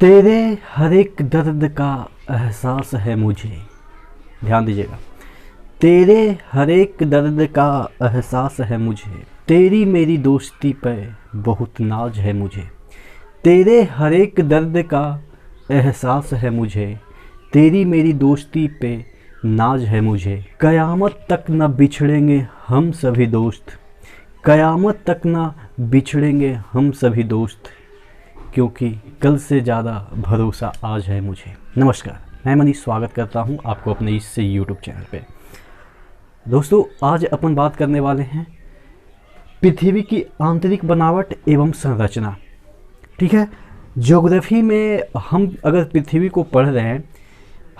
तेरे हर एक दर्द का एहसास है मुझे। ध्यान दीजिएगा। तेरे हर एक दर्द का एहसास है मुझे, तेरी मेरी दोस्ती पे बहुत नाज है मुझे। तेरे हर एक दर्द का एहसास है मुझे, तेरी मेरी दोस्ती पे नाज है मुझे। कयामत तक न बिछड़ेंगे हम सभी दोस्त, कयामत तक न बिछड़ेंगे हम सभी दोस्त, क्योंकि कल से ज़्यादा भरोसा आज है मुझे। नमस्कार, मैं मनीष स्वागत करता हूं आपको अपने इस यूट्यूब चैनल पे। दोस्तों, आज अपन बात करने वाले हैं पृथ्वी की आंतरिक बनावट एवं संरचना। ठीक है, ज्योग्राफी में हम अगर पृथ्वी को पढ़ रहे हैं,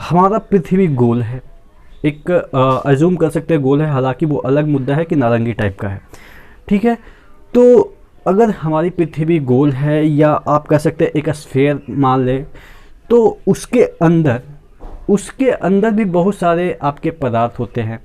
हमारा पृथ्वी गोल है, एक अज्यूम कर सकते हैं गोल है, हालांकि वो अलग मुद्दा है कि नारंगी टाइप का है। ठीक है, तो अगर हमारी पृथ्वी गोल है या आप कह सकते हैं एक स्फीयर मान ले, तो उसके अंदर भी बहुत सारे आपके पदार्थ होते हैं।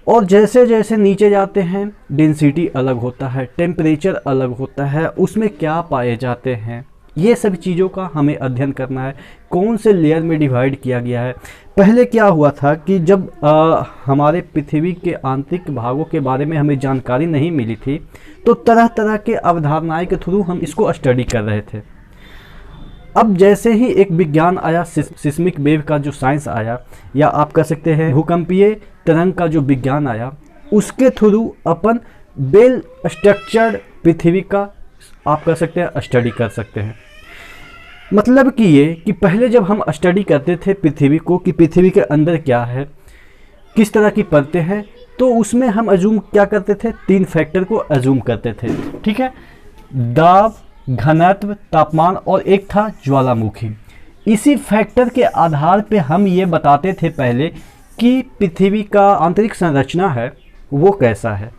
और जैसे जैसे नीचे जाते हैं डेंसिटी अलग होता है, टेम्परेचर अलग होता है, उसमें क्या पाए जाते हैं, ये सभी चीज़ों का हमें अध्ययन करना है। कौन से लेयर में डिवाइड किया गया है। पहले क्या हुआ था कि जब हमारे पृथ्वी के आंतरिक भागों के बारे में हमें जानकारी नहीं मिली थी, तो तरह तरह के अवधारणाएं के थ्रू हम इसको स्टडी कर रहे थे। अब जैसे ही एक विज्ञान आया, सिस्मिक वेव का जो साइंस आया, या आप कह सकते हैं भूकंपीय तरंग का जो विज्ञान आया, उसके थ्रू अपन वेल स्ट्रक्चर्ड पृथ्वी का आप कह सकते हैं स्टडी कर सकते हैं। मतलब कि ये कि पहले जब हम स्टडी करते थे पृथ्वी को कि पृथ्वी के अंदर क्या है, किस तरह की परतें हैं, तो उसमें हम अजूम क्या करते थे, 3 फैक्टर को अजूम करते थे। ठीक है, दाब, घनत्व, तापमान और एक था ज्वालामुखी। इसी फैक्टर के आधार पे हम ये बताते थे पहले कि पृथ्वी का आंतरिक संरचना है वो कैसा है।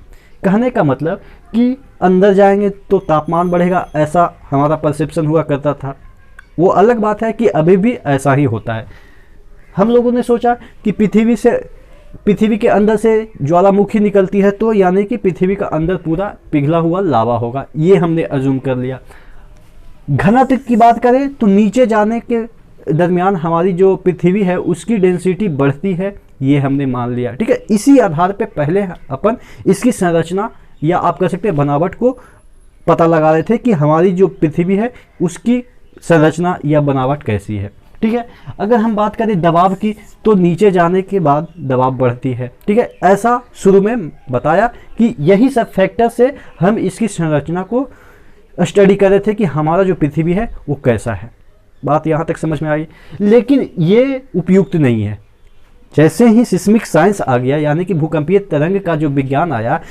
कहने का मतलब कि अंदर जाएंगे तो तापमान बढ़ेगा, ऐसा हमारा परसेप्शन हुआ करता था। वो अलग बात है कि अभी भी ऐसा ही होता है। हम लोगों ने सोचा कि पृथ्वी के अंदर से ज्वालामुखी निकलती है, तो यानी कि पृथ्वी का अंदर पूरा पिघला हुआ लावा होगा, ये हमने अज्यूम कर लिया। घनत्व की बात करें तो नीचे जाने के दरमियान हमारी जो पृथ्वी है उसकी डेंसिटी बढ़ती है, ये हमने मान लिया। ठीक है, इसी आधार पे पहले अपन इसकी संरचना या आप कह सकते हैं बनावट को पता लगा रहे थे कि हमारी जो पृथ्वी है उसकी संरचना या बनावट कैसी है। ठीक है, अगर हम बात करें दबाव की, तो नीचे जाने के बाद दबाव बढ़ती है। ठीक है, ऐसा शुरू में बताया कि यही सब फैक्टर से हम इसकी संरचना को स्टडी कर रहे थे कि हमारा जो पृथ्वी है वो कैसा है। बात यहाँ तक समझ में आई, लेकिन ये उपयुक्त नहीं है। जैसे ही सिस्मिक साइंस आ गया, यानी कि भूकंपीय तरंग का जो विज्ञान आया,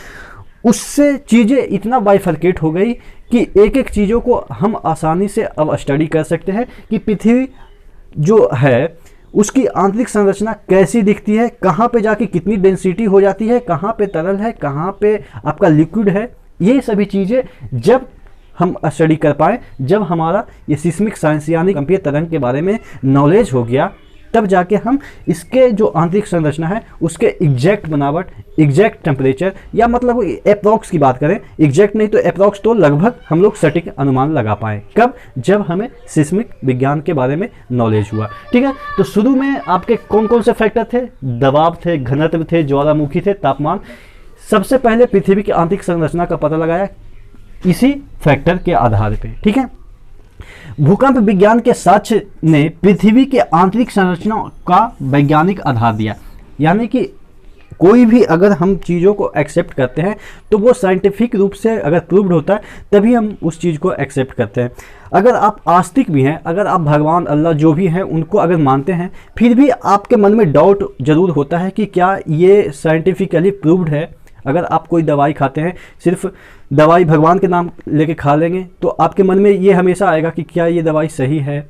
उससे चीज़ें इतना बाइफर्केट हो गई कि एक एक चीज़ों को हम आसानी से अब स्टडी कर सकते हैं कि पृथ्वी जो है उसकी आंतरिक संरचना कैसी दिखती है, कहाँ पे जाके कितनी डेंसिटी हो जाती है, कहाँ पे तरल है, कहाँ पे आपका लिक्विड है। ये सभी चीज़ें जब हम स्टडी कर पाए, जब हमारा ये सिस्मिक साइंस यानी भूकंपीय तरंग के बारे में नॉलेज हो गया, तब जाके हम इसके जो आंतरिक संरचना है उसके एग्जैक्ट बनावट, एग्जैक्ट टेम्परेचर, या मतलब अप्रॉक्स की बात करें, एग्जैक्ट नहीं तो अप्रॉक्स, तो लगभग हम लोग सटीक अनुमान लगा पाए। कब? जब हमें सिस्मिक विज्ञान के बारे में नॉलेज हुआ। ठीक है, तो शुरू में आपके कौन कौन से फैक्टर थे? दबाव थे, घनत्व थे, ज्वालामुखी थे, तापमान। सबसे पहले पृथ्वी की आंतरिक संरचना का पता लगाया इसी फैक्टर के आधार पर। ठीक है, भूकंप विज्ञान के साक्ष्य ने पृथ्वी के आंतरिक संरचना का वैज्ञानिक आधार दिया। यानी कि कोई भी अगर हम चीज़ों को एक्सेप्ट करते हैं तो वो साइंटिफिक रूप से अगर प्रूव्ड होता है तभी हम उस चीज़ को एक्सेप्ट करते हैं। अगर आप आस्तिक भी हैं, अगर आप भगवान, अल्लाह जो भी हैं उनको अगर मानते हैं, फिर भी आपके मन में डाउट जरूर होता है कि क्या ये साइंटिफिकली प्रूव्ड है। अगर आप कोई दवाई खाते हैं, सिर्फ दवाई भगवान के नाम लेके खा लेंगे, तो आपके मन में ये हमेशा आएगा कि क्या ये दवाई सही है,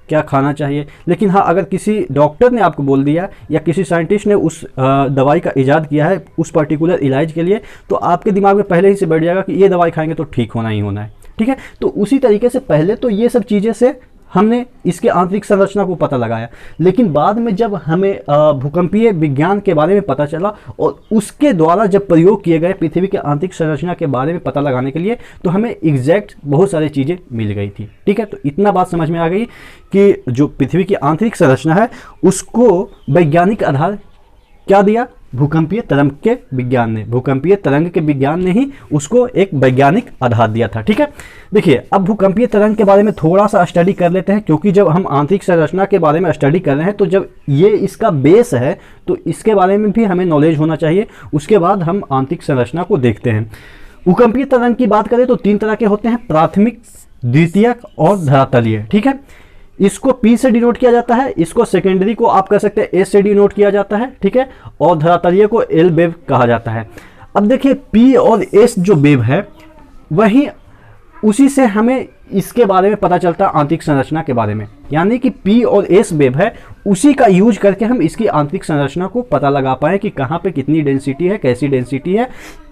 क्या खाना चाहिए। लेकिन हाँ, अगर किसी डॉक्टर ने आपको बोल दिया या किसी साइंटिस्ट ने उस दवाई का इजाद किया है उस पर्टिकुलर इलाज के लिए, तो आपके दिमाग में पहले ही से बैठ जाएगा कि ये दवाई खाएंगे तो ठीक होना ही होना है। ठीक है, तो उसी तरीके से पहले तो ये सब चीज़ें से हमने इसके आंतरिक संरचना को पता लगाया, लेकिन बाद में जब हमें भूकंपीय विज्ञान के बारे में पता चला और उसके द्वारा जब प्रयोग किए गए पृथ्वी के आंतरिक संरचना के बारे में पता लगाने के लिए, तो हमें एग्जैक्ट बहुत सारी चीज़ें मिल गई थी। ठीक है, तो इतना बात समझ में आ गई कि जो पृथ्वी की आंतरिक संरचना है उसको वैज्ञानिक आधार क्या दिया, भूकंपीय तरंग के विज्ञान ने, भूकंपीय तरंग के विज्ञान ने ही उसको एक वैज्ञानिक आधार दिया था। ठीक है, देखिए अब भूकंपीय तरंग के बारे में थोड़ा सा स्टडी कर लेते हैं, क्योंकि जब हम आंतरिक संरचना के बारे में स्टडी कर रहे हैं तो जब ये इसका बेस है तो इसके बारे में भी हमें नॉलेज होना चाहिए, उसके बाद हम आंतरिक संरचना को देखते हैं। भूकंपीय तरंग की बात करें तो 3 तरह के होते हैं, प्राथमिक, द्वितीयक और धरातलीय। ठीक है, इसको P से डिनोट किया जाता है, इसको सेकेंडरी को आप कह सकते हैं S से डिनोट किया जाता है। ठीक है, और धरातलीय को L वेव कहा जाता है। अब देखिए P और S जो वेव है वही उसी से हमें इसके बारे में पता चलता है आंतरिक संरचना के बारे में, यानी कि P और S वेव है उसी का यूज करके हम इसकी आंतरिक संरचना को पता लगा पाए कि कहाँ पे कितनी डेंसिटी है, कैसी डेंसिटी है,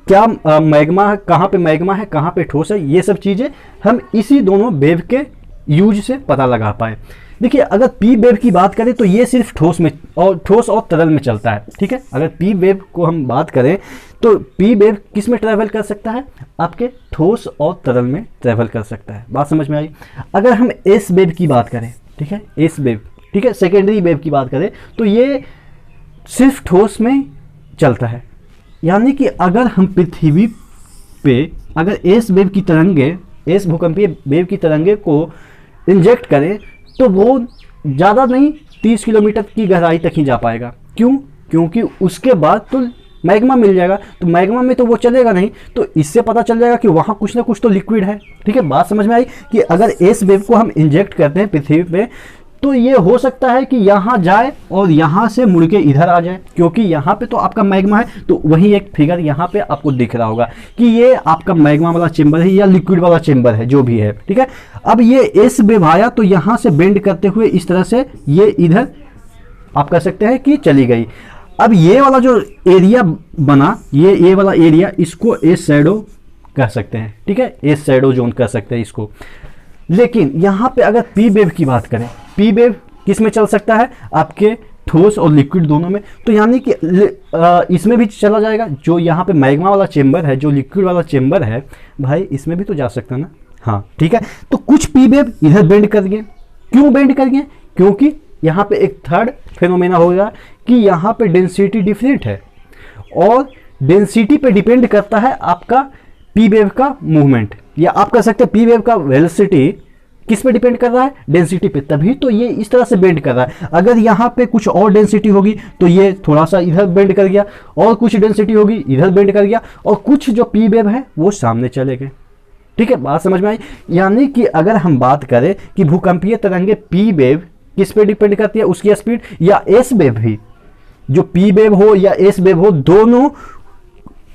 क्या मैग्मा है, कहाँ पे मैग्मा है, कहाँ पे ठोस है, ये सब चीज़ें हम इसी दोनों वेव के यूज से पता लगा पाए। देखिए अगर पी वेव की बात करें तो ये सिर्फ ठोस और तरल में चलता है। ठीक है, अगर पी वेव को हम बात करें तो पी वेव किस में ट्रैवल कर सकता है, आपके ठोस और तरल में ट्रैवल कर सकता है। बात समझ में आई। अगर हम एस वेव की बात करें, ठीक है, एस वेव, ठीक है, सेकेंडरी वेव की बात करें तो ये सिर्फ ठोस में चलता है, यानी कि अगर हम पृथ्वी पे अगर एस वेव की तरंगे, एस भूकंपीय वेव की तरंगे को इंजेक्ट करें तो वो ज़्यादा नहीं 30 किलोमीटर की गहराई तक ही जा पाएगा। क्यों? क्योंकि उसके बाद तो मैग्मा मिल जाएगा, तो मैग्मा में तो वो चलेगा नहीं, तो इससे पता चल जाएगा कि वहाँ कुछ ना कुछ तो लिक्विड है। ठीक है, बात समझ में आई कि अगर एस वेव को हम इंजेक्ट करते हैं पृथ्वी पे तो ये हो सकता है कि यहाँ जाए और यहाँ से मुड़ के इधर आ जाए, क्योंकि यहाँ पे तो आपका मैग्मा है। तो वही एक फिगर यहाँ पे आपको दिख रहा होगा कि ये आपका मैग्मा वाला चेंबर है या लिक्विड वाला चेंबर है, जो भी है। ठीक है, अब ये एस वेव आया तो यहाँ से बेंड करते हुए इस तरह से ये इधर आप कह सकते हैं कि चली गई। अब ये वाला जो एरिया बना, ये वाला एरिया, इसको एस शैडो कह सकते हैं। ठीक है, एस शैडो जोन कह सकते हैं इसको। लेकिन यहाँ पे अगर पी वेव की बात करें, पी वेव किस में चल सकता है, आपके ठोस और लिक्विड दोनों में, तो यानी कि इसमें भी चला जाएगा। जो यहाँ पे मैग्मा वाला चेंबर है, जो लिक्विड वाला चेंबर है भाई, इसमें भी तो जा सकता है ना। हाँ ठीक है, तो कुछ पी वेव इधर बेंड कर गए। क्यों बेंड कर गए? क्योंकि यहाँ पे एक थर्ड फेनोमेना हो गया कि यहाँ पे डेंसिटी डिफरेंट है और डेंसिटी पे डिपेंड करता है आपका पी वेव का मूवमेंट, या आप कह सकते हैं पी वेव का वेलोसिटी किस पे डिपेंड कर रहा है, डेंसिटी पे। तभी तो ये इस तरह से बेंड कर रहा है। अगर यहाँ पे कुछ और डेंसिटी होगी तो ये थोड़ा सा इधर बेंड कर गया, और कुछ डेंसिटी होगी इधर बेंड कर गया, और कुछ जो पी वेव है वो सामने चले गए। ठीक है, बात समझ में आई। यानी कि अगर हम बात करें कि भूकंपीय तरंगे पी वेव किस पे डिपेंड करती है, उसकी स्पीड, या एस वेव भी, जो पी वेव हो या एस वेव हो, दोनों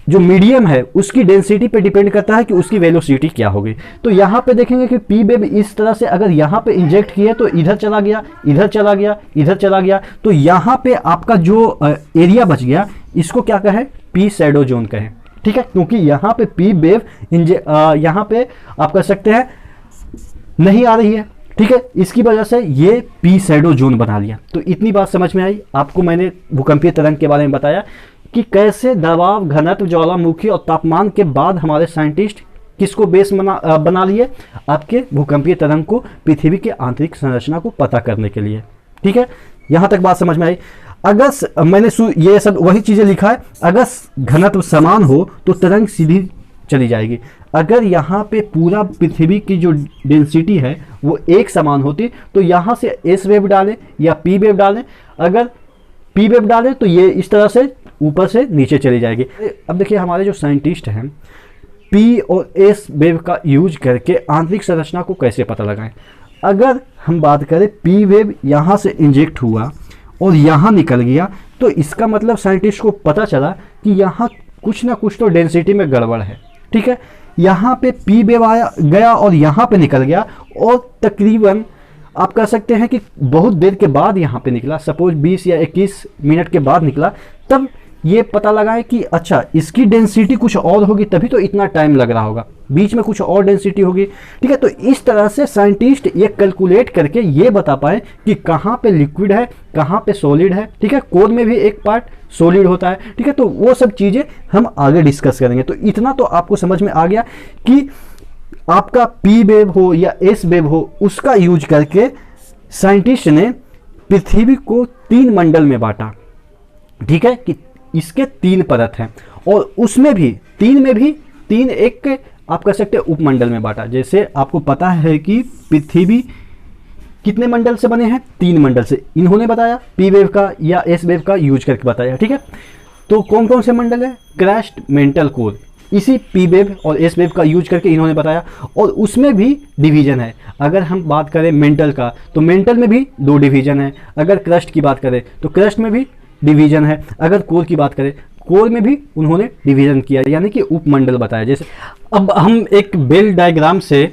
जो मीडियम है उसकी डेंसिटी पे डिपेंड करता है कि उसकी वेलोसिटी क्या होगी। तो यहाँ पे देखेंगे कि पी वेव इस तरह से अगर यहाँ पे इंजेक्ट किए तो इधर चला गया, इधर चला गया, इधर चला गया, तो यहाँ पे आपका जो एरिया बच गया इसको क्या कहें, पी शैडो जोन कहें। ठीक है, क्योंकि यहाँ पे पी वेव यहाँ पे आप कह सकते हैं नहीं आ रही है। ठीक है, इसकी वजह से ये पी शैडो जोन बना लिया। तो इतनी बात समझ में आई। आपको मैंने भूकंपीय तरंग के बारे में बताया कि कैसे दबाव, घनत्व, ज्वालामुखी और तापमान के बाद हमारे साइंटिस्ट किसको बेस बना लिए, आपके भूकंपीय तरंग को, पृथ्वी के आंतरिक संरचना को पता करने के लिए। ठीक है, यहाँ तक बात समझ में आई। अगर मैंने ये सब वही चीज़ें लिखा है, अगर घनत्व समान हो तो तरंग सीधी चली जाएगी। अगर यहाँ पे पूरा पृथ्वी की जो डेंसिटी है वो एक समान होती तो यहाँ से एस वेव डालें या पी वेव डालें, अगर पी वेव डालें तो ये इस तरह से ऊपर से नीचे चली जाएगी। अब देखिए हमारे जो साइंटिस्ट हैं पी और एस वेव का यूज करके आंतरिक संरचना को कैसे पता लगाएं। अगर हम बात करें पी वेव यहाँ से इंजेक्ट हुआ और यहाँ निकल गया तो इसका मतलब साइंटिस्ट को पता चला कि यहाँ कुछ ना कुछ तो डेंसिटी में गड़बड़ है। ठीक है, यहाँ पे पी वेव आया गया और यहाँ पे निकल गया, और तकरीबन आप कह सकते हैं कि बहुत देर के बाद यहाँ पे निकला, सपोज 20 या 21 मिनट के बाद निकला, तब ये पता लगाएं कि अच्छा इसकी डेंसिटी कुछ और होगी तभी तो इतना टाइम लग रहा होगा, बीच में कुछ और डेंसिटी होगी, ठीक है। तो इस तरह से साइंटिस्ट ये कैलकुलेट करके ये बता पाए कि कहाँ पे लिक्विड है, कहाँ पे सॉलिड है, ठीक है। कोर में भी एक पार्ट सॉलिड होता है, ठीक है। तो वो सब चीज़ें हम आगे डिस्कस करेंगे। तो इतना तो आपको समझ में आ गया कि आपका पी वेव हो या एस वेव हो, उसका यूज करके साइंटिस्ट ने पृथ्वी को 3 मंडल में बांटा, ठीक है, कि इसके 3 परत हैं और उसमें भी 3 में भी 3 एक आप कह सकते हैं उपमंडल में बांटा। जैसे आपको पता है कि पृथ्वी कितने मंडल से बने हैं, 3 मंडल से, इन्होंने बताया पी वेव का या एस वेव का यूज करके बताया, ठीक है। तो कौन कौन से मंडल है, क्रस्ट, मेंटल, कोर, इसी पी वेव और एस वेव का यूज करके इन्होंने बताया। और उसमें भी डिवीजन है। अगर हम बात करें मेंटल का तो मेंटल में भी 2 डिवीजन है। अगर क्रस्ट की बात करें तो क्रस्ट में भी डिवीजन है। अगर कोर की बात करें, कोर में भी उन्होंने डिवीजन किया, यानी कि उपमंडल बताया। जैसे अब हम एक बेल डायग्राम से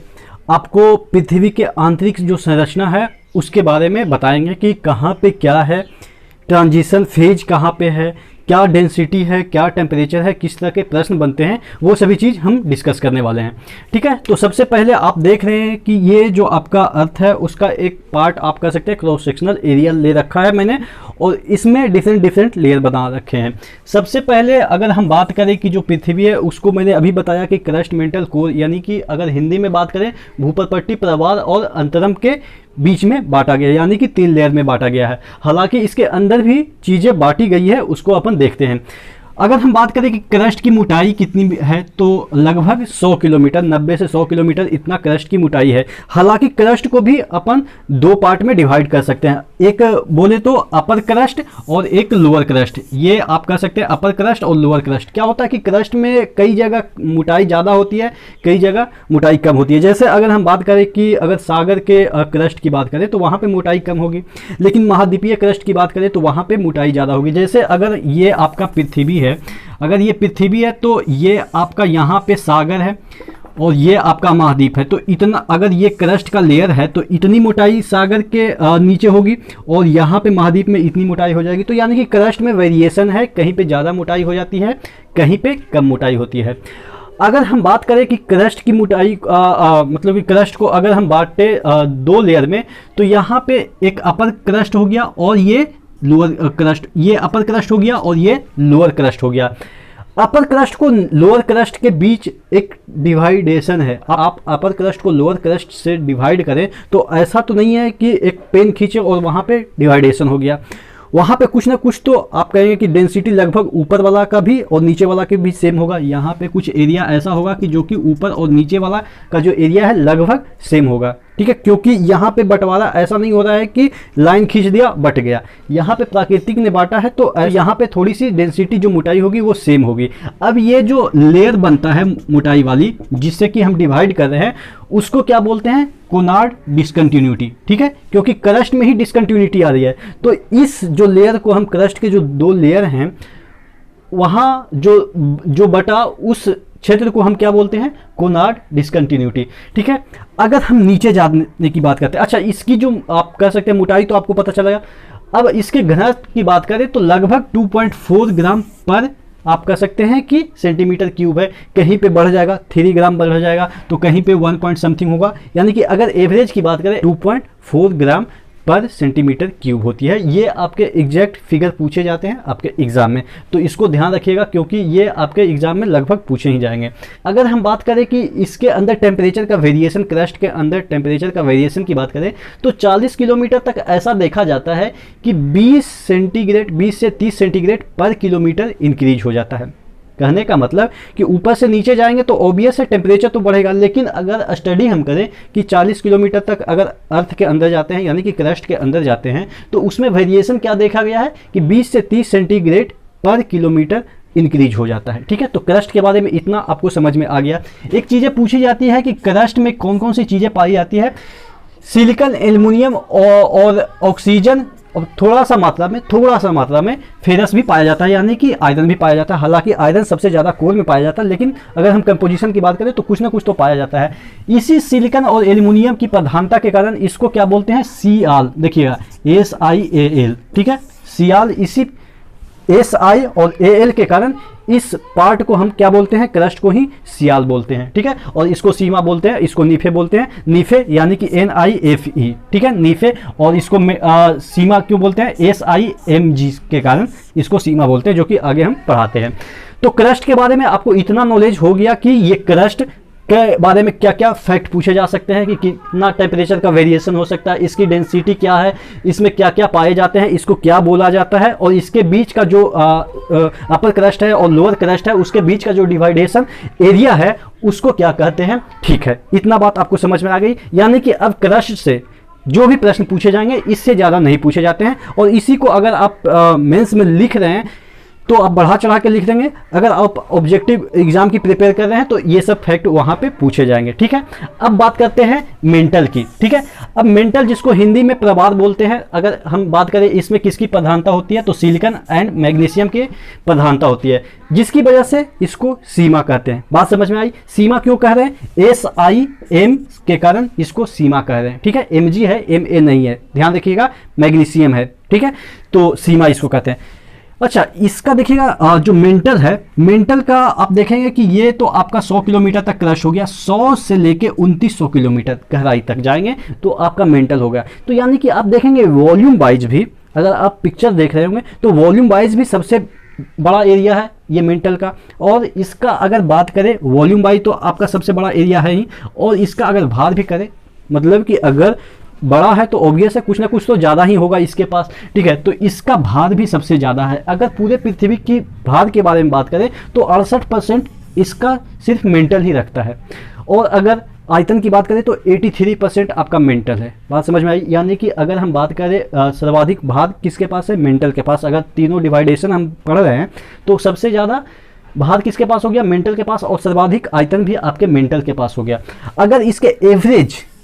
आपको पृथ्वी के आंतरिक जो संरचना है उसके बारे में बताएंगे कि कहाँ पे क्या है, ट्रांजिशन फेज कहाँ पे है, क्या डेंसिटी है, क्या टेम्परेचर है, किस तरह के प्रश्न बनते हैं, वो सभी चीज़ हम डिस्कस करने वाले हैं, ठीक है। तो सबसे पहले आप देख रहे हैं कि ये जो आपका अर्थ है उसका एक पार्ट आप कह सकते हैं क्रॉस सेक्शनल एरिया ले रखा है मैंने, और इसमें डिफरेंट लेयर बना रखे हैं। सबसे पहले अगर हम बात करें कि जो पृथ्वी है उसको मैंने अभी बताया कि क्रस्ट, मेंटल, कोर, यानी कि अगर हिंदी में बात करें भूपरपट्टी, प्रवाल और अंतरम के बीच में बांटा गया, यानी कि 3 लेयर में बांटा गया है। हालांकि इसके अंदर भी चीज़ें बांटी गई है, उसको अपन देखते हैं। अगर हम बात करें कि क्रस्ट की मोटाई कितनी है तो लगभग 100 किलोमीटर, 90 से 100 किलोमीटर इतना क्रस्ट की मोटाई है। हालांकि क्रस्ट को भी अपन 2 पार्ट में डिवाइड कर सकते हैं, एक बोले तो अपर क्रस्ट और एक लोअर क्रस्ट। ये आप कह सकते हैं अपर क्रस्ट और लोअर क्रस्ट। क्या होता है कि क्रस्ट में कई जगह मोटाई ज़्यादा होती है, कई जगह मोटाई कम होती है। जैसे अगर हम बात करें कि अगर सागर के क्रस्ट की बात करें तो वहाँ पर मोटाई कम होगी, लेकिन महाद्वीपीय क्रस्ट की बात करें तो वहाँ पर मोटाई ज़्यादा होगी। जैसे अगर ये आपका पृथ्वी है, अगर ये पृथ्वी है तो ये आपका यहाँ पे सागर है और ये आपका महाद्वीप है। तो इतना अगर ये क्रस्ट का लेयर है तो इतनी मोटाई सागर के नीचे होगी और यहाँ पे महाद्वीप में इतनी मोटाई हो जाएगी। तो यानी कि क्रस्ट में वेरिएशन है, कहीं पे ज़्यादा मोटाई हो जाती है, कहीं पे कम मोटाई होती है। अगर हम बात करें कि क्रस्ट की मोटाई मतलब कि क्रस्ट को अगर हम बांटे 2 लेयर में तो यहाँ पे एक अपर क्रस्ट हो गया और ये लोअर क्रस्ट, ये अपर क्रस्ट हो गया और ये लोअर क्रस्ट हो गया। अपर क्रस्ट को लोअर क्रस्ट के बीच एक डिवाइडेशन है। आप अपर क्रस्ट को लोअर क्रस्ट से डिवाइड करें तो ऐसा तो नहीं है कि एक पेन खींचे और वहाँ पे डिवाइडेशन हो गया। वहाँ पे कुछ ना कुछ तो आप कहेंगे कि डेंसिटी लगभग ऊपर वाला का भी और नीचे वाला के भी सेम होगा। यहाँ पे कुछ एरिया ऐसा होगा कि जो कि ऊपर और नीचे वाला का जो एरिया है लगभग सेम होगा, ठीक है। क्योंकि यहाँ पे बंटवारा ऐसा नहीं हो रहा है कि लाइन खींच दिया बट गया, यहाँ पे प्राकृतिक ने बांटा है तो यहाँ पे थोड़ी सी डेंसिटी जो मोटाई होगी वो सेम होगी। अब ये जो लेयर बनता है मोटाई वाली जिससे कि हम डिवाइड कर रहे हैं उसको क्या बोलते हैं, कोनार्ड डिसकंटिन्यूटी, ठीक है। क्योंकि क्रस्ट में ही डिसकंटिन्यूटी आ रही है तो इस जो लेयर को हम क्रस्ट के जो 2 लेयर हैं वहाँ जो बटा उस क्षेत्र को हम क्या बोलते हैं, कोनार्ड डिसकंटिन्यूटी, ठीक है। अगर हम नीचे जाने की बात करते हैं, अच्छा इसकी जो आप कह सकते हैं मोटाई तो आपको पता चलेगा। अब इसके घनत्व की बात करें तो लगभग 2.4 ग्राम पर आप कह सकते हैं कि सेंटीमीटर क्यूब है। कहीं पे बढ़ जाएगा 3 ग्राम बढ़ जाएगा तो कहीं पे 1 पॉइंट समथिंग होगा, यानी कि अगर एवरेज की बात करें 2.4 ग्राम पर सेंटीमीटर क्यूब होती है। ये आपके एग्जैक्ट फिगर पूछे जाते हैं आपके एग्जाम में, तो इसको ध्यान रखिएगा क्योंकि ये आपके एग्जाम में लगभग पूछे ही जाएंगे। अगर हम बात करें कि इसके अंदर टेम्परेचर का वेरिएशन, क्रस्ट के अंदर टेम्परेचर का वेरिएशन की बात करें तो 40 किलोमीटर तक ऐसा देखा जाता है कि 20 से 30 सेंटीग्रेड पर किलोमीटर इंक्रीज हो जाता है। कहने का मतलब कि ऊपर से नीचे जाएंगे तो ऑब्वियस है टेम्परेचर तो बढ़ेगा, लेकिन अगर स्टडी हम करें कि 40 किलोमीटर तक अगर अर्थ के अंदर जाते हैं यानी कि क्रस्ट के अंदर जाते हैं तो उसमें वेरिएशन क्या देखा गया है कि 20 से 30 सेंटीग्रेड पर किलोमीटर इंक्रीज हो जाता है, ठीक है। तो क्रस्ट के बारे में इतना आपको समझ में आ गया। एक चीज़ें पूछी जाती है कि क्रस्ट में कौन कौन सी चीज़ें पाई जाती है, सिलिकॉन, एल्युमिनियम और ऑक्सीजन और थोड़ा सा मात्रा में फेरस भी पाया जाता है, यानी कि आयरन भी पाया जाता है। हालांकि आयरन सबसे ज़्यादा कोर में पाया जाता है, लेकिन अगर हम कंपोजिशन की बात करें तो कुछ ना कुछ तो पाया जाता है। इसी सिलिकॉन और एल्युमिनियम की प्रधानता के कारण इसको क्या बोलते हैं, सियाल। देखिएगा SiAl, ठीक है, सियाल। इसी SI और AL के कारण इस पार्ट को हम क्या बोलते हैं, क्रस्ट को ही सियाल बोलते हैं, ठीक है। और इसको सीमा बोलते हैं, इसको नीफे बोलते हैं, नीफे यानी कि NIFE, ठीक है, नीफे। और इसको सीमा क्यों बोलते हैं, SIMG के कारण इसको सीमा बोलते हैं, जो कि आगे हम पढ़ाते हैं। तो क्रस्ट के बारे में आपको इतना नॉलेज हो गया कि ये क्रस्ट के बारे में क्या क्या फैक्ट पूछे जा सकते हैं, कि कितना टेम्परेचर का वेरिएशन हो सकता है, इसकी डेंसिटी क्या है, इसमें क्या क्या पाए जाते हैं, इसको क्या बोला जाता है, और इसके बीच का जो अपर क्रस्ट है और लोअर क्रस्ट है उसके बीच का जो डिवाइडेशन एरिया है उसको क्या कहते हैं। ठीक है, इतना बात आपको समझ में आ गई। यानी कि अब क्रस्ट से जो भी प्रश्न पूछे जाएंगे इससे ज़्यादा नहीं पूछे जाते हैं, और इसी को अगर आप मेंस में लिख रहे हैं तो आप बढ़ा चढ़ा के लिख देंगे। अगर आप ऑब्जेक्टिव एग्जाम की प्रिपेयर कर रहे हैं तो ये सब फैक्ट वहाँ पे पूछे जाएंगे, ठीक है। अब बात करते हैं मेंटल की, ठीक है। अब मेंटल जिसको हिंदी में प्रवाद बोलते हैं, अगर हम बात करें इसमें किसकी प्रधानता होती है, तो सिलिकॉन एंड मैग्नीशियम की प्रधानता होती है, जिसकी वजह से इसको सीमा कहते हैं। बात समझ में आई। सीमा क्यों कह रहे हैं, SIM के कारण इसको सीमा कह रहे हैं, ठीक है। MG है, MA नहीं है, ध्यान रखिएगा, मैग्नीशियम है, ठीक है, तो सीमा इसको कहते हैं। अच्छा, इसका देखिएगा जो मेंटल है, मेंटल का आप देखेंगे कि ये तो आपका 100 किलोमीटर तक क्रश हो गया, 100 से लेके 2900 किलोमीटर गहराई तक जाएंगे तो आपका मेंटल हो गया। तो यानी कि आप देखेंगे वॉल्यूम वाइज भी, अगर आप पिक्चर देख रहे होंगे तो वॉल्यूम वाइज भी सबसे बड़ा एरिया है ये मेंटल का। और इसका अगर बात करें वॉल्यूम वाइज तो आपका सबसे बड़ा एरिया है ही, और इसका अगर भार भी करें, मतलब कि अगर बड़ा है तो ऑब्वियस है कुछ ना कुछ तो ज़्यादा ही होगा इसके पास, ठीक है। तो इसका भार भी सबसे ज़्यादा है। अगर पूरे पृथ्वी की भार के बारे में बात करें तो 68% इसका सिर्फ मेंटल ही रखता है। और अगर आयतन की बात करें तो 83% आपका मेंटल है। बात समझ में आई। यानी कि अगर हम बात करें सर्वाधिक भार किसके पास है, मेंटल के पास। अगर तीनों डिवाइडेशन हम पढ़ रहे हैं तो सबसे ज़्यादा भार किसके पास हो गया, मेंटल के पास, और सर्वाधिक आयतन भी आपके मेंटल के पास हो गया। अगर इसके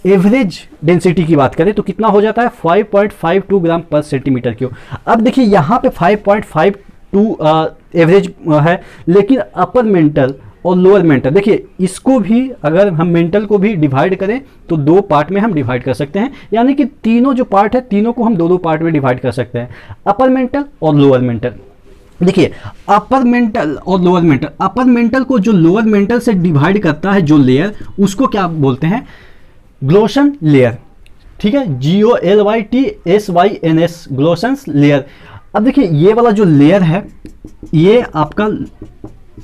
एवरेज डेंसिटी की बात करें तो कितना हो जाता है, 5.52 ग्राम पर सेंटीमीटर क्यूब। अब देखिए यहाँ पे 5.52 एवरेज है, लेकिन अपर मेंटल और लोअर मेंटल, देखिए इसको भी अगर हम मेंटल को भी डिवाइड करें तो दो पार्ट में हम डिवाइड कर सकते हैं। यानी कि तीनों जो पार्ट है तीनों को हम दो पार्ट में डिवाइड कर सकते हैं, अपर मेंटल और लोअर मेंटल। देखिए अपर मेंटल और लोअर मेंटल, अपर मेंटल को जो लोअर मेंटल से डिवाइड करता है जो लेयर, उसको क्या बोलते हैं, ग्लोशन लेयर, ठीक है, GOLYTSYNS, ग्लोशन लेयर। अब देखिए ये वाला जो लेयर है ये आपका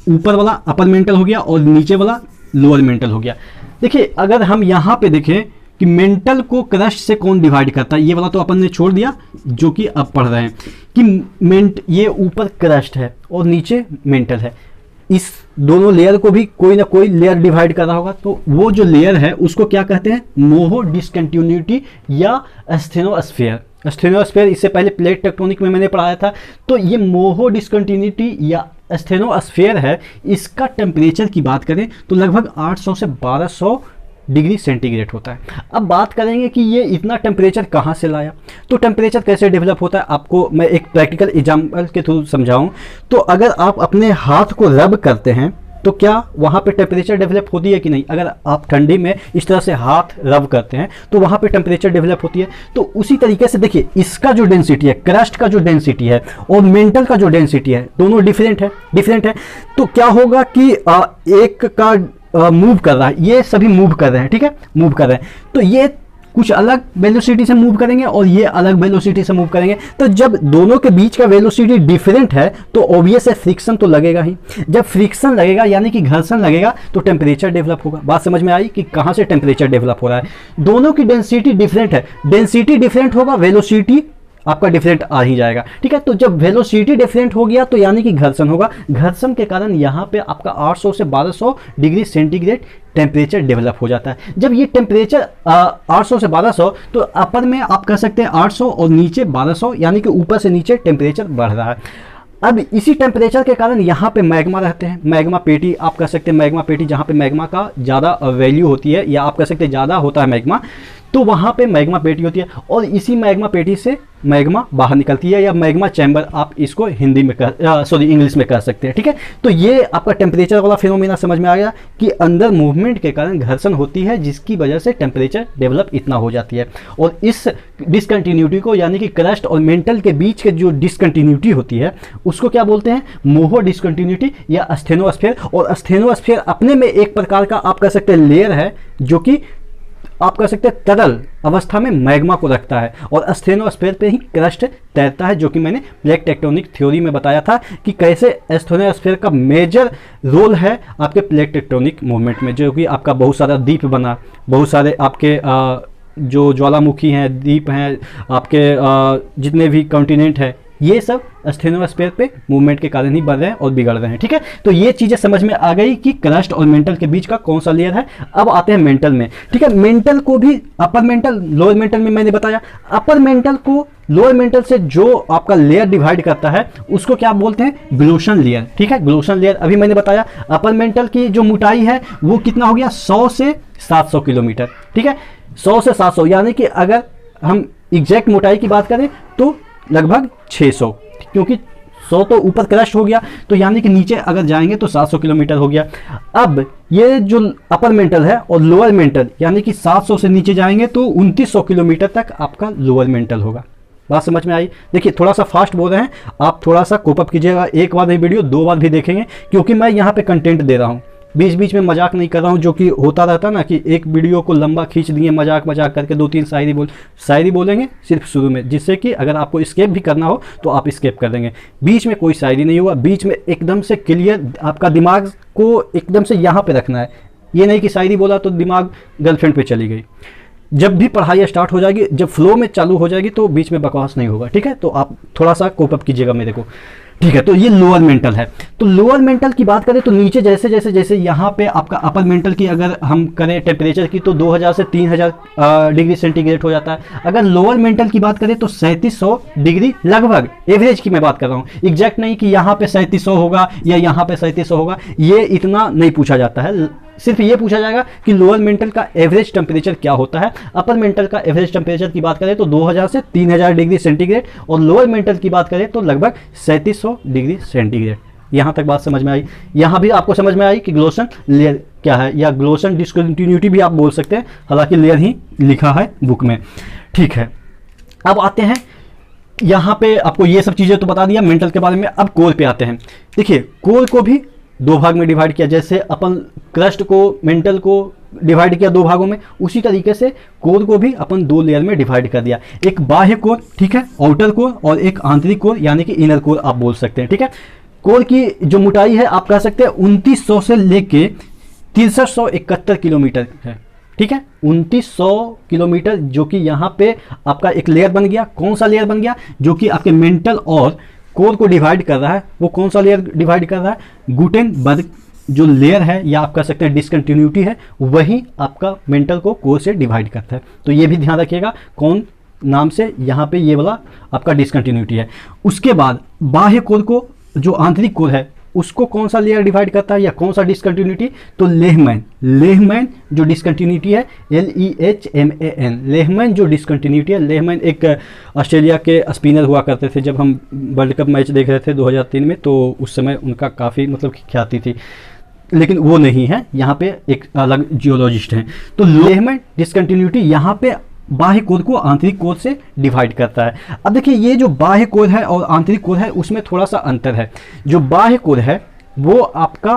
ऊपर वाला अपर मेंटल हो गया और नीचे वाला लोअर मेंटल हो गया। देखिए अगर हम यहाँ पे देखें कि मेंटल को क्रस्ट से कौन डिवाइड करता है, ये वाला तो अपन ने छोड़ दिया जो कि अब पढ़ रहे हैं कि ये ऊपर क्रस्ट है और नीचे मेंटल है। इस दोनों लेयर को भी कोई ना कोई लेयर डिवाइड कर रहा होगा, तो वो जो लेयर है उसको क्या कहते हैं, मोहो डिसकंटिन्यूटी या एस्थेनोस्फेयर। एस्थेनोस्फेयर इससे पहले प्लेट टेक्टोनिक में मैंने पढ़ाया था। तो ये मोहो डिसकंटिन्यूटी या एस्थेनोस्फेयर है, इसका टेम्परेचर की बात करें तो लगभग 800 से 1200 डिग्री सेंटीग्रेड होता है। अब बात करेंगे कि ये इतना टेम्परेचर कहाँ से लाया, तो टेम्परेचर कैसे डेवलप होता है आपको मैं एक प्रैक्टिकल एग्जांपल के थ्रू समझाऊं। तो अगर आप अपने हाथ को रब करते हैं तो क्या वहाँ पे टेम्परेचर डेवलप होती है कि नहीं। अगर आप ठंडी में इस तरह से हाथ रब करते हैं तो वहाँ पे टेम्परेचर डेवलप होती है। तो उसी तरीके से देखिए इसका जो डेंसिटी है, क्रस्ट का जो डेंसिटी है और मेंटल का जो डेंसिटी है, दोनों डिफरेंट है। तो क्या होगा कि एक का मूव कर रहा है, ये सभी मूव कर रहे हैं, ठीक है, मूव कर रहे हैं, तो ये कुछ अलग वेलोसिटी से मूव करेंगे और ये अलग वेलोसिटी से मूव करेंगे। तो जब दोनों के बीच का वेलोसिटी डिफरेंट है तो ऑब्वियस है फ्रिक्शन तो लगेगा ही। जब फ्रिक्शन लगेगा यानी कि घर्षण लगेगा तो टेम्परेचर डेवलप होगा। बात समझ में आई कि कहाँ से टेम्परेचर डेवलप हो रहा है। दोनों की डेंसिटी डिफरेंट है, डेंसिटी डिफरेंट होगा, वेलोसिटी आपका डिफरेंट आ ही जाएगा, ठीक है। तो जब वेलोसिटी डिफरेंट हो गया तो यानी कि घर्षण होगा, घर्षण के कारण यहाँ पे आपका 800 से 1200 डिग्री सेंटीग्रेड टेम्परेचर डेवलप हो जाता है। जब ये टेम्परेचर 800 से 1200, तो अपर में आप कह सकते हैं 800 और नीचे 1200, यानी कि ऊपर से नीचे टेम्परेचर बढ़ रहा है। अब इसी टेम्परेचर के कारण यहाँ पे मैग्मा रहते हैं, मैग्मा पेटी आप कह सकते हैं, मैग्मा पेटी जहाँ पे मैग्मा का ज़्यादा वैल्यू होती है या आप कह सकते हैं ज़्यादा होता है मैग्मा। तो वहाँ पे मैग्मा पेटी होती है और इसी मैग्मा पेटी से मैग्मा बाहर निकलती है, या मैग्मा चैम्बर आप इसको हिंदी में इंग्लिश में कह सकते हैं। ठीक है, तो ये आपका टेम्परेचर वाला फिनोमेना समझ में आ गया कि अंदर मूवमेंट के कारण घर्षण होती है, जिसकी वजह से टेम्परेचर डेवलप इतना हो जाती है। और इस डिसकंटिन्यूटी को, यानी कि क्रस्ट और मेंटल के बीच के जो डिसकंटिन्यूटी होती है उसको क्या बोलते हैं, मोहो डिसकंटिन्यूटी या अस्थेनोस्फीयर। और अस्थेनोस्फीयर अपने में एक प्रकार का आप कह सकते हैं लेयर है, जो कि आप कह सकते हैं तरल अवस्था में मैग्मा को रखता है, और अस्थेनोस्फीयर पे ही क्रस्ट तैरता है, जो कि मैंने प्लेट टेक्टोनिक थ्योरी में बताया था कि कैसे अस्थेनोस्फीयर का मेजर रोल है आपके प्लेट टेक्टोनिक मूवमेंट में, जो कि आपका बहुत सारा द्वीप बना, बहुत सारे आपके जो ज्वालामुखी हैं, द्वीप हैं, आपके जितने भी कॉन्टिनेंट है, ये सब अस्थेनोस्फीयर पे मूवमेंट के कारण ही बढ़ रहे हैं और बिगड़ रहे हैं। ठीक है, तो ये चीज़ें समझ में आ गई कि क्रस्ट और मेंटल के बीच का कौन सा लेयर है। अब आते हैं मेंटल में। ठीक है, मेंटल को भी अपर मेंटल, लोअर मेंटल में मैंने बताया। अपर मेंटल को लोअर मेंटल से जो आपका लेयर डिवाइड करता है उसको क्या बोलते हैं, ग्लोशन लेयर। ठीक है, ग्लोशन लेयर अभी मैंने बताया। अपर मेंटल की जो मोटाई है वो कितना हो गया, 100 से 700 किलोमीटर। ठीक है, 100 से 700, यानी कि अगर हम एग्जैक्ट मोटाई की बात करें तो लगभग 600, क्योंकि 100 तो ऊपर क्रस्ट हो गया, तो यानी कि नीचे अगर जाएंगे तो 700 किलोमीटर हो गया। अब ये जो अपर मेंटल है और लोअर मेंटल, यानी कि 700 से नीचे जाएंगे तो 2900 किलोमीटर तक आपका लोअर मेंटल होगा। बात समझ में आई? देखिए थोड़ा सा फास्ट बोल रहे हैं, आप थोड़ा सा कोप अप कीजिएगा। एक बार नहीं वीडियो 2 बार भी देखेंगे, क्योंकि मैं यहाँ पे कंटेंट दे रहा हूँ, बीच बीच में मजाक नहीं कर रहा हूँ, जो कि होता रहता ना कि एक वीडियो को लंबा खींच दिए मजाक करके 2-3 शायरी बोलेंगे सिर्फ शुरू में, जिससे कि अगर आपको स्केप भी करना हो तो आप स्केप कर देंगे। बीच में कोई शायरी नहीं हुआ, बीच में एकदम से क्लियर आपका दिमाग को एकदम से यहाँ पे रखना है। ये नहीं कि शायरी बोला तो दिमाग गर्लफ्रेंड पे चली गई। जब भी पढ़ाई स्टार्ट हो जाएगी, जब फ्लो में चालू हो जाएगी तो बीच में बकवास नहीं होगा। ठीक है, तो आप थोड़ा सा कोप अप कीजिएगा मेरे को। ठीक है, तो ये लोअर मेंटल है। तो लोअर मेंटल की बात करें तो नीचे जैसे यहाँ पे आपका अपर मेंटल की अगर हम करें टेम्परेचर की तो 2000 से 3000 डिग्री सेंटीग्रेड हो जाता है। अगर लोअर मेंटल की बात करें तो 3700 डिग्री, लगभग एवरेज की मैं बात कर रहा हूँ, एग्जैक्ट नहीं कि यहाँ पे 3700 होगा या यहाँ पे 3700 होगा, ये इतना नहीं पूछा जाता है। सिर्फ ये पूछा जाएगा कि लोअर मेंटल का एवरेज टेम्परेचर क्या होता है। अपर मेंटल का एवरेज टेम्परेचर की बात करें तो 2000 से 3000 डिग्री सेंटीग्रेड, और लोअर मेंटल की बात करें तो लगभग 3700 डिग्री सेंटीग्रेड। यहाँ तक बात समझ में आई? यहाँ भी आपको समझ में आई कि ग्लोशन लेयर क्या है, या ग्लोशन डिसकंटिन्यूटी भी आप बोल सकते हैं, हालांकि लेयर ही लिखा है बुक में। ठीक है, अब आते हैं यहाँ पे, आपको ये सब चीज़ें तो बता दिया मेंटल के बारे में। अब कोर पे आते हैं। देखिए कोर को भी 2 भाग में डिवाइड किया, जैसे अपन क्रस्ट को, मेंटल को डिवाइड किया 2 भागों में, उसी तरीके से कोर को भी अपन 2 लेयर में डिवाइड कर दिया। एक बाह्य कोर, ठीक है, आउटर कोर, और एक आंतरिक कोर यानी कि इनर कोर आप बोल सकते हैं। ठीक है, कोर की जो मोटाई है आप कह सकते हैं 2900 से लेके 6371 किलोमीटर है। ठीक है, 2900 किलोमीटर, जो कि यहाँ पे आपका एक लेयर बन गया। कौन सा लेयर बन गया? जो कि आपके मेंटल और कोर को डिवाइड कर रहा है। वो कौन सा लेयर डिवाइड कर रहा है? गुटेनबर्ग जो लेयर है, या आप कह सकते हैं डिसकंटिन्यूटी है, वही आपका मेंटल को कोर से डिवाइड करता है। तो ये भी ध्यान रखिएगा कौन नाम से यहाँ पे ये वाला आपका डिसकंटिन्यूटी है। उसके बाद बाह्य कोर को, जो आंतरिक कोर है, उसको कौन सा लेयर डिवाइड करता है या कौन सा डिसकंटिन्यूटी? तो लेहमैन जो डिसकंटिन्यूटी है, LEHMAN, लेहमैन जो डिसकंटिन्यूटी है। लेहमैन एक ऑस्ट्रेलिया के स्पिनर हुआ करते थे। जब हम वर्ल्ड कप मैच देख रहे थे 2003 में, तो उस समय उनका काफ़ी मतलब ख्याति थी, लेकिन वो नहीं है, यहाँ पे एक अलग जियोलॉजिस्ट हैं। तो लेहमैन डिसकंटिन्यूटी यहाँ पे बाह्य कोर को आंतरिक कोर से डिवाइड करता है। अब देखिए ये जो बाह्य कोर है और आंतरिक कोर है उसमें थोड़ा सा अंतर है। जो बाह्य कोर है वो आपका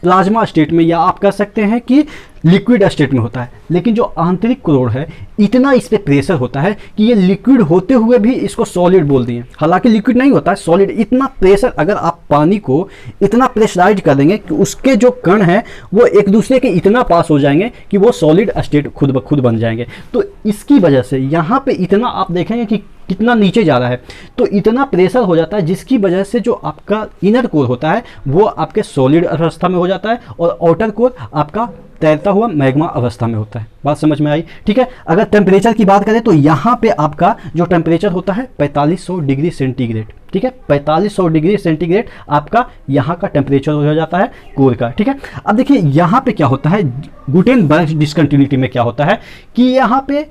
प्लाज्मा स्टेट में, या आप कह सकते हैं कि लिक्विड स्टेट में होता है, लेकिन जो आंतरिक कोर है इतना इस पर प्रेशर होता है कि ये लिक्विड होते हुए भी इसको सॉलिड बोल दिए। हालांकि लिक्विड नहीं होता है, सॉलिड। इतना प्रेशर, अगर आप पानी को इतना प्रेशराइज कर देंगे कि उसके जो कण हैं वो एक दूसरे के इतना पास हो जाएंगे कि वो सॉलिड स्टेट खुद ब खुद बन जाएंगे। तो इसकी वजह से यहाँ पे इतना आप देखेंगे कि कितना नीचे जा रहा है, तो इतना प्रेशर हो जाता है, जिसकी वजह से जो आपका इनर कोर होता है वो आपके सॉलिड अवस्था में हो जाता है, और आउटर कोर आपका तैरता हुआ मैग्मा अवस्था में होता है। बात समझ में आई? ठीक है, अगर टेम्परेचर की बात करें तो यहाँ पे आपका जो टेम्परेचर होता है 4500 डिग्री सेंटीग्रेड। ठीक है, 4500 डिग्री सेंटीग्रेड आपका यहाँ का टेम्परेचर हो जाता है कोर का। ठीक है, अब देखिए यहाँ पे क्या होता है, गुटेनबर्ग डिसकंटिन्यूटी में क्या होता है कि यहाँ पे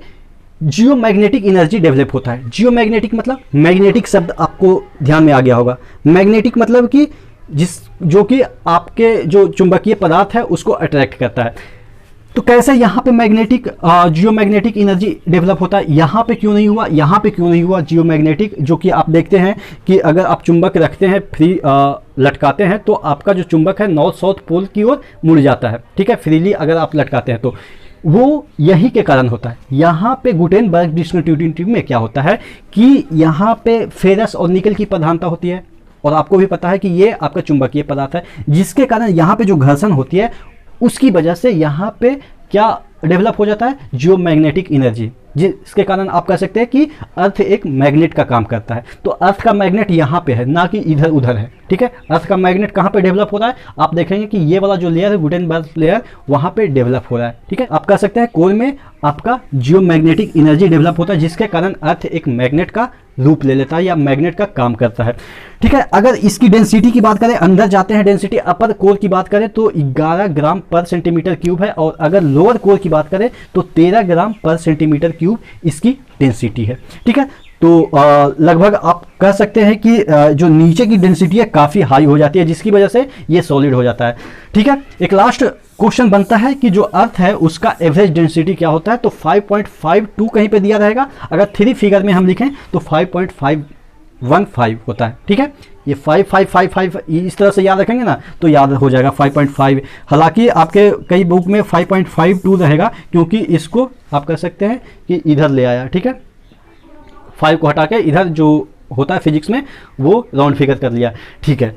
जियोमैग्नेटिक एनर्जी डेवलप होता है। जियोमैग्नेटिक मतलब, मैग्नेटिक शब्द आपको ध्यान में आ गया होगा। मैग्नेटिक मतलब कि जो कि आपके जो चुंबकीय पदार्थ है उसको अट्रैक्ट करता है। तो कैसे यहाँ पे जियोमैग्नेटिक एनर्जी डेवलप होता है, यहाँ पे क्यों नहीं हुआ, यहाँ पे क्यों नहीं हुआ जियोमैग्नेटिक? जो कि आप देखते हैं कि अगर आप चुंबक रखते हैं फ्री लटकाते हैं तो आपका जो चुंबक है नॉर्थ साउथ पोल की ओर मुड़ जाता है, ठीक है, फ्रीली अगर आप लटकाते हैं तो वो यही के कारण होता है। यहाँ पे गुटेनबर्ग डिस्कंटिन्यूटी में क्या होता है कि यहाँ पे फेरस और निकल की प्रधानता होती है, और आपको भी पता है कि ये आपका चुंबकीय पदार्थ है, जिसके कारण यहाँ पे जो घर्षण होती है उसकी वजह से यहाँ पे क्या डेवलप हो जाता है, जियोमैग्नेटिक एनर्जी, जिसके कारण आप कह सकते हैं कि अर्थ एक मैग्नेट का काम करता है। तो अर्थ का मैग्नेट यहाँ पे है, ना कि इधर उधर है, ठीक है। अर्थ का मैग्नेट कहाँ पे डेवलप हो रहा है, आप देखेंगे कि ये वाला जो लेयर है गुटेनबर्ग लेयर, वहाँ पे डेवलप हो रहा है, ठीक है। आप कह सकते हैं कोर में आपका जियोमैग्नेटिक एनर्जी डेवलप होता है, जिसके कारण अर्थ एक मैग्नेट का रूप ले लेता है या मैग्नेट का काम करता है, ठीक है। अगर इसकी डेंसिटी की बात करें, अंदर जाते हैं डेंसिटी, अपर कोर की बात करें तो 11 ग्राम पर सेंटीमीटर क्यूब है, और अगर लोअर कोर की बात करें तो 13 ग्राम पर सेंटीमीटर क्यूब इसकी डेंसिटी है, ठीक है। तो लगभग आप कह सकते हैं कि जो नीचे की डेंसिटी है काफ़ी हाई हो जाती है, जिसकी वजह से ये सॉलिड हो जाता है, ठीक है। एक लास्ट क्वेश्चन बनता है कि जो अर्थ है उसका एवरेज डेंसिटी क्या होता है, तो 5.52 कहीं पे दिया रहेगा, अगर 3 फिगर में हम लिखें तो 5.515 होता है, ठीक है। ये 5555 इस तरह से याद रखेंगे ना तो याद हो जाएगा 5.5। हालांकि आपके कई बुक में 5.52 रहेगा, क्योंकि इसको आप कह सकते हैं कि इधर ले आया, ठीक है, 5 को हटा के इधर जो होता है फिजिक्स में वो राउंड फिगर कर लिया, ठीक है।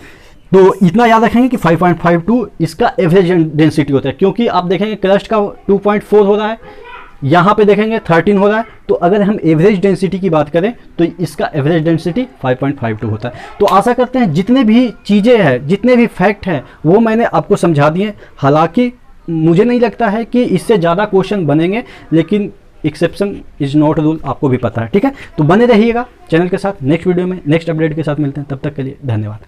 तो इतना याद रखेंगे कि 5.52 इसका एवरेज डेंसिटी होता है, क्योंकि आप देखेंगे क्रस्ट का 2.4 हो रहा है, यहाँ पे देखेंगे 13 हो रहा है, तो अगर हम एवरेज डेंसिटी की बात करें तो इसका एवरेज डेंसिटी 5.52 होता है। तो आशा करते हैं जितने भी चीज़ें हैं, जितने भी फैक्ट हैं वो मैंने आपको समझा दिए। हालांकि मुझे नहीं लगता है कि इससे ज़्यादा क्वेश्चन बनेंगे, लेकिन एक्सेप्शन इज नॉट रूल, आपको भी पता है, ठीक है। तो बने रहिएगा चैनल के साथ, नेक्स्ट वीडियो में नेक्स्ट अपडेट के साथ मिलते हैं, तब तक के लिए धन्यवाद।